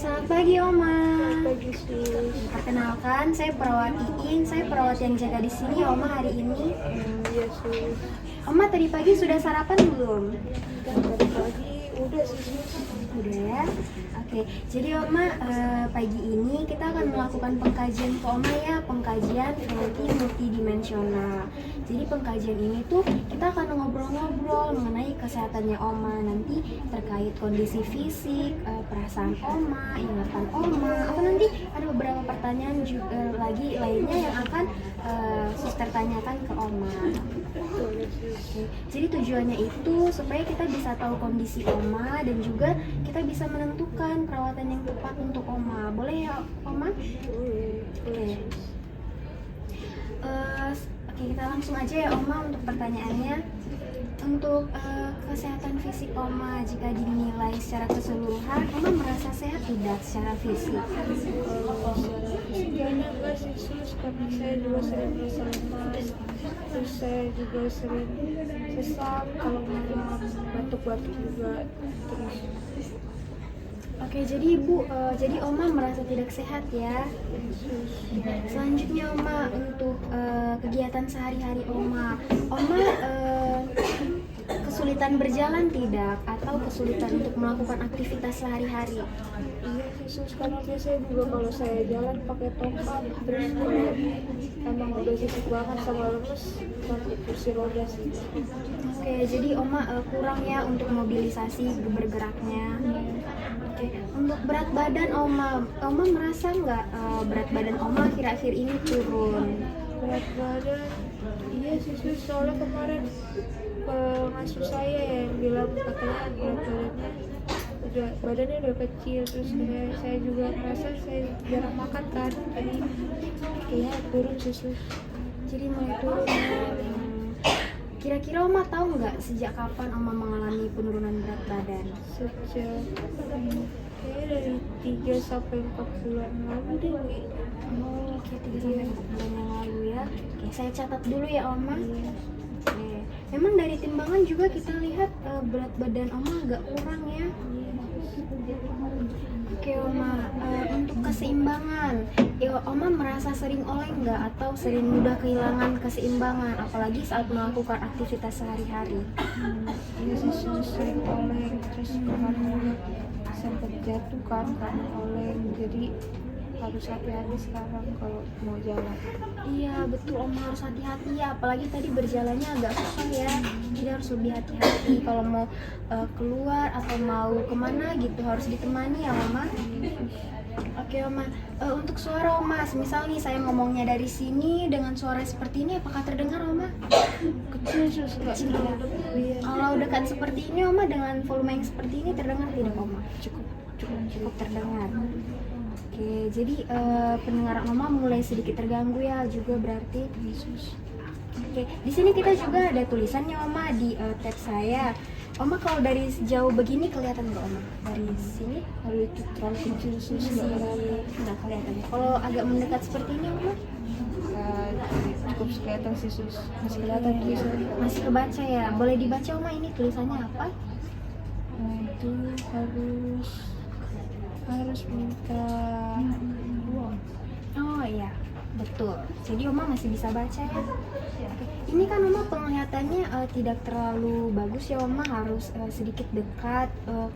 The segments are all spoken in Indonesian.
Selamat pagi Oma. Pagi sus. Perkenalkan, saya perawat Iin. Saya perawat yang jaga di sini Oma hari ini. Iya sus. Oma tadi pagi sudah sarapan belum? Tadi pagi udah sih sus. Udah ya. Oke, jadi Oma pagi ini kita akan melakukan pengkajian ke Oma ya, pengkajian VLT multidimensional. Jadi pengkajian ini tuh kita akan ngobrol-ngobrol mengenai kesehatannya Oma nanti terkait kondisi fisik, perasaan Oma, ingatan Oma, atau nanti ada beberapa pertanyaan juga lagi lainnya yang akan suster tanyakan ke Oma. Boleh sus. Oke, jadi tujuannya itu supaya kita bisa tahu kondisi Oma dan juga kita bisa menentukan perawatan yang tepat untuk Oma. Boleh ya Oma? Boleh. Boleh sus. Oke, kita langsung aja ya Oma untuk pertanyaannya. Untuk kesehatan fisik Oma, jika dinilai secara keseluruhan, Oma merasa sehat tidak secara fisik? Sebenarnya enggak sih sus, karena saya juga sering merasa lemas. Terus saya juga sering sesak kalau malam, batuk-batuk juga terus. Oke, jadi Ibu, jadi Oma merasa tidak sehat ya. Sus. Selanjutnya Oma, untuk kegiatan sehari-hari Oma kesulitan berjalan tidak atau kesulitan untuk melakukan aktivitas sehari-hari? Iya sih sus, karena biasanya juga kalau saya jalan pakai tongkat, terus kalau emang udah sibuk banget sama lemes pakai kursi roda sih. Oke, jadi Oma kurang ya untuk mobilisasi bergeraknya. Oke, untuk berat badan Oma merasa nggak berat badan Oma akhir-akhir ini turun? Berat badan, iya sih sus, soalnya kemarin pengasuh saya yang bilang katanya badannya udah kecil, terus saya juga merasa saya jarang makan kan, jadi kayaknya turun sih sus. Jadi mulai turun ya. Kira-kira Oma tahu nggak sejak kapan Oma mengalami penurunan berat badan? Sejak kayaknya dari 3 sampai 4 bulan lalu deh. Oh, oke, 3 sampai 4 bulan yang lalu ya. Oke, saya catat dulu ya Oma. Oke. Memang dari timbangan juga kita lihat berat badan Oma agak kurang ya. Oke Oma, untuk keseimbangan, Oma merasa sering oleng nggak atau sering mudah kehilangan keseimbangan, apalagi saat melakukan aktivitas sehari-hari? Iya sih sus, sering oleng, terus kemarin sempat jatuh kan karena oleng, jadi harus hati-hati sekarang kalau mau jalan. Iya betul Oma, harus hati-hati ya, apalagi tadi berjalannya agak susah ya, jadi harus lebih hati-hati kalau mau keluar atau mau kemana gitu harus ditemani ya Oma. Oke Oma, untuk suara Oma, misal nih saya ngomongnya dari sini dengan suara seperti ini, apakah terdengar Oma? Kecil sus, nggak Kecil ya. iya. Kalau dekat seperti ini Oma dengan volume yang seperti ini terdengar tidak Oma? Cukup Terdengar. Oke, jadi pendengaran Oma mulai sedikit terganggu ya juga berarti. sus. Oke, di sini kita juga ada tulisannya Oma di tab saya. Oma kalau dari jauh begini kelihatan nggak Oma? Dari sini? Kalau itu terlalu kecil sus, Nggak kelihatan. Kalau agak mendekat seperti ini Oma? cukup kelihatan sih sus, masih kelihatan tulisannya. Masih kebaca ya? Boleh dibaca Oma ini tulisannya apa? Nah itu harus minta uang. Oh iya, betul. Jadi Oma masih bisa baca ya. Oke. Ini kan Oma penglihatannya tidak terlalu bagus ya Oma, harus sedikit dekat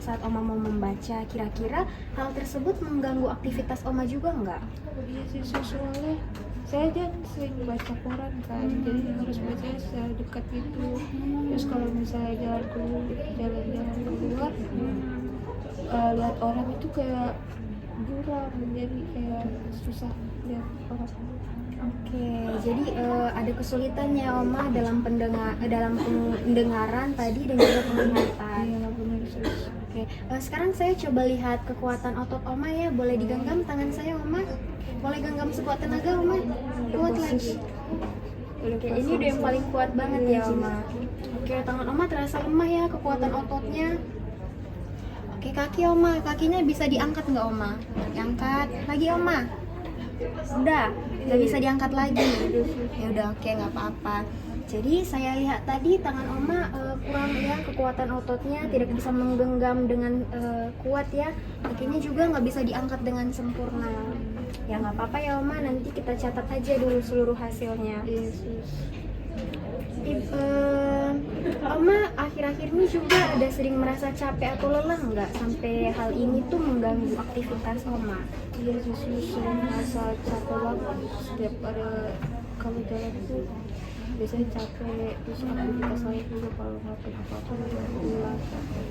saat Oma mau membaca. Kira-kira hal tersebut mengganggu aktivitas Oma juga nggak? Iya sih sus, soalnya saya kan sering baca koran kan, jadi harus bacanya secara dekat gitu. Terus kalau misalnya jalan-jalan keluar, lihat orang itu kayak buram, jadi kayak susah lihat orang. Oke, jadi ada kesulitan ya Oma dalam pendengaran tadi dan juga penglihatan. Iya benar sus. Oke, sekarang saya coba lihat kekuatan otot Oma ya. Boleh digenggam tangan saya Oma? Boleh genggam sekuat tenaga Oma? Kuat lagi. Oke, ini udah yang paling kuat banget ya Oma. Oke, tangan Oma terasa lemah ya kekuatan ototnya. Oke, kaki Oma, kakinya bisa diangkat nggak Oma? Diangkat lagi Oma. Udah, nggak bisa diangkat lagi. Ya udah, oke, nggak apa-apa. Jadi saya lihat tadi tangan Oma kurang ya, kekuatan ototnya tidak bisa menggenggam dengan kuat ya. Kakinya juga nggak bisa diangkat dengan sempurna. Ya nggak apa-apa ya Oma, nanti kita catat aja dulu seluruh hasilnya. Yesus. Oma akhir-akhir ini juga ada sering merasa capek atau lelah nggak sampai hal ini tuh mengganggu aktivitas Oma? Iya Yesus, sering merasa capek banget setiap ada kalau jalan tuh biasanya capek, terus aktivitas lain juga kalau ngelakuin apa-apa udah ulah capek.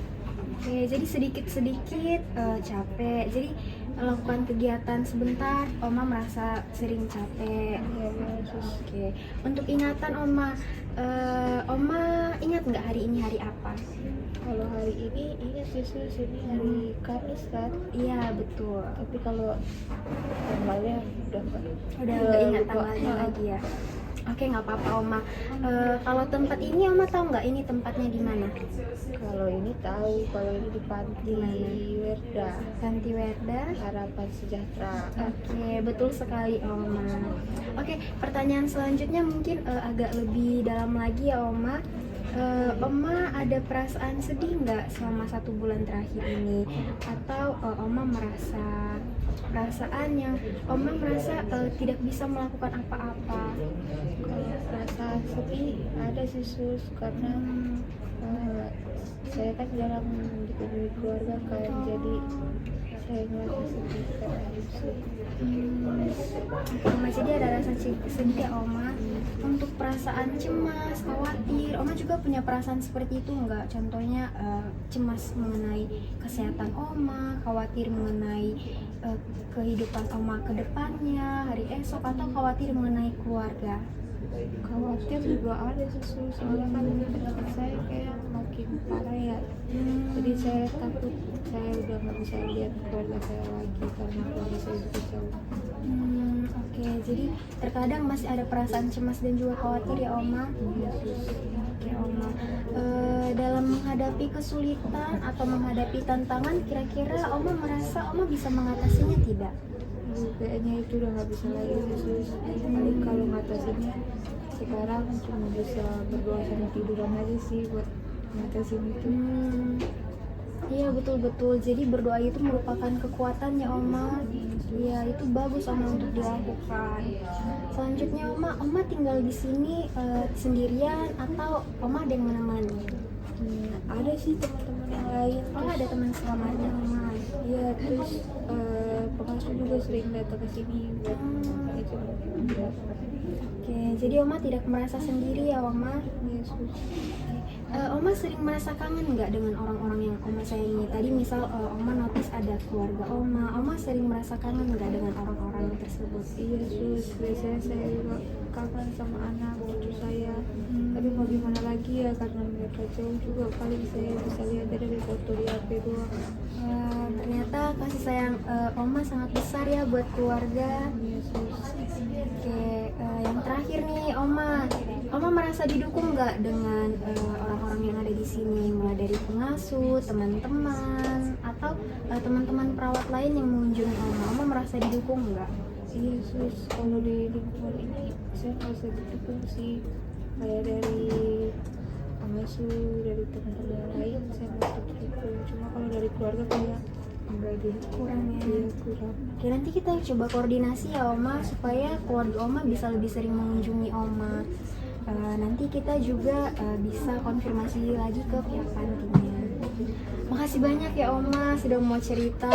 Oke, jadi sedikit-sedikit capek. Jadi melakukan kegiatan sebentar, Oma merasa sering capek. Iya Yesus. Oke, untuk ingatan Oma, Oma ingat nggak hari ini hari apa? Kalau hari ini ingat Yesus, ini hari Kamis kan? Iya betul. Tapi kalau tanggalnya udah Udah ingat lupa. tanggalnya lagi ya. Oke, nggak apa-apa Oma. Kalau tempat ini Oma tahu nggak ini tempatnya di mana? Kalau ini tahu, kalau ini di Panti Werda, Panti Werda. Harapan Sejahtera. Oke, betul sekali Oma. Oke, pertanyaan selanjutnya mungkin agak lebih dalam lagi ya Oma. Oma ada perasaan sedih nggak selama 1 bulan terakhir ini? Atau Oma merasa perasaan yang Oma merasa tidak bisa melakukan apa-apa? Kalau perasaan sedih ada sih Sus, karena saya kan jarang dikunjungi keluarga kan, jadi saya ngerasa sedih karena itu. Oma jadi ada rasa sedih ya Oma. Untuk perasaan cemas, khawatir, Oma juga punya perasaan seperti itu nggak? Contohnya cemas mengenai kesehatan Oma, khawatir mengenai kehidupan Oma ke depannya, hari esok, atau khawatir mengenai keluarga? Khawatir juga ada sih Sus, soalnya kan penyakit saya kayak makin parah ya. Jadi saya takut saya udah nggak bisa lihat keluarga saya lagi karena keluarga saya juga jauh. Oke, jadi terkadang masih ada perasaan cemas dan juga khawatir ya Oma. Oke Oma, dalam menghadapi kesulitan atau menghadapi tantangan, kira-kira Oma merasa Oma bisa mengatasinya tidak? Kayaknya itu udah nggak bisa lagi Yesus. Paling kalau ngatasinnya sekarang cuma bisa berdoa sama tiduran aja sih buat ngatasin itu. Iya betul-betul. Jadi berdoa itu merupakan kekuatan ya Oma. Iya itu bagus Oma untuk dilakukan. Selanjutnya Oma tinggal di sini sendirian atau Oma ada yang menemani? Ada sih teman-teman yang lain. Oh ada teman selamatnya Oma. Iya, terus pengasuh juga sering datang ke sini buat itu. Oke, jadi Oma tidak merasa sendiri ya Oma. Yesus. Oma sering merasa kangen nggak dengan orang-orang yang Oma sayangi? Tadi misal Oma notice ada keluarga Oma sering merasa kangen nggak dengan orang-orang tersebut? Iya Yesus, biasanya saya juga kangen sama anak cucu saya. Tapi mau gimana lagi ya, karena mereka jauh juga, paling saya bisa lihat dari foto di HP doang. Ternyata kasih sayang Oma sangat besar ya buat keluarga. Yesus. Oke, yang terakhir nih Oma merasa didukung nggak dengan orang-orang yang ada di sini, mulai dari pengasuh, teman-teman, atau teman-teman perawat lain yang mengunjungi Oma merasa didukung nggak? Yesus, kalau di lingkungan ini saya merasa didukung sih, kayak dari pengasuh, dari teman-teman lain saya merasa didukung. Cuma kalau dari keluarga kayak enggak deh, Kurang ya? Iya, kurang. Oke, nanti kita coba koordinasi ya Oma supaya keluarga Oma bisa lebih sering mengunjungi Oma. Nanti kita juga bisa konfirmasi lagi ke pihak pantinya. Makasih banyak ya Oma sudah mau cerita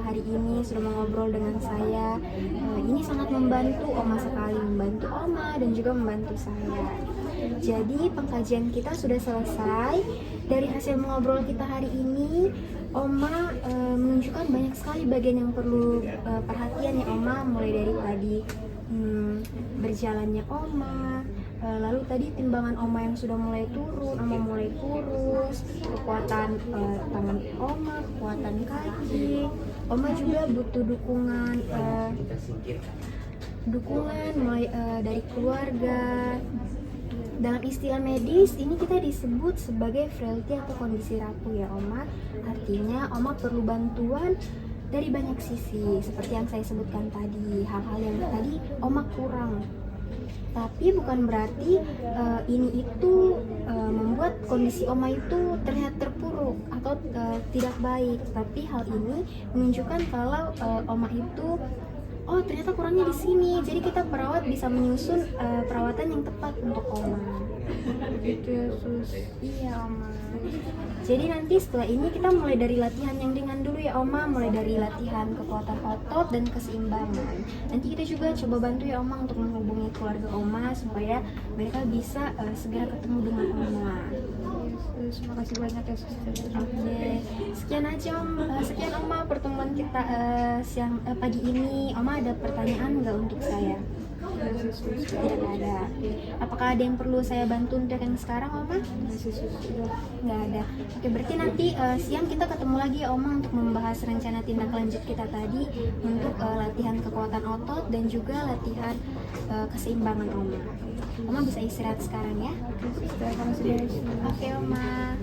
hari ini, sudah mau ngobrol dengan saya. Ini sangat membantu Oma sekali, membantu Oma dan juga membantu saya. Jadi pengkajian kita sudah selesai. Dari hasil mengobrol kita hari ini, Oma menunjukkan banyak sekali bagian yang perlu perhatian ya Oma, mulai dari tadi berjalannya Oma, lalu tadi timbangan Oma yang sudah mulai turun, Oma mulai kurus, kekuatan tangan Oma, kekuatan kaki. Oma juga butuh dukungan mulai dari keluarga. Dalam istilah medis ini kita disebut sebagai frailty atau kondisi rapuh ya Oma. Artinya Oma perlu bantuan dari banyak sisi, seperti yang saya sebutkan tadi, hal-hal yang tadi Oma kurang. Tapi bukan berarti ini itu membuat kondisi Oma itu terlihat terpuruk atau tidak baik. Tapi hal ini menunjukkan kalau Oma itu ternyata kurangnya di sini. Jadi kita perawat bisa menyusun perawatan yang tepat untuk Oma. Begitu ya sus. Iya Oma. Jadi nanti setelah ini kita mulai dari latihan yang ringan dulu ya Oma, mulai dari latihan kekuatan otot dan keseimbangan. Nanti kita juga coba bantu ya Oma untuk menghubungi keluarga Oma supaya mereka bisa segera ketemu dengan Oma. Sus, makasih banyak ya sus. Oke, sekian aja sekian Oma pertemuan kita pagi ini. Oma ada pertanyaan nggak untuk saya? Tidak ada. Apakah ada yang perlu saya bantu untuk yang sekarang Oma? Nggak ada. Oke, berarti nanti siang kita ketemu lagi ya Oma untuk membahas rencana tindak lanjut kita tadi untuk latihan kekuatan otot dan juga latihan keseimbangan Oma. Oma bisa istirahat sekarang ya. Terima kasih. Oke Oma.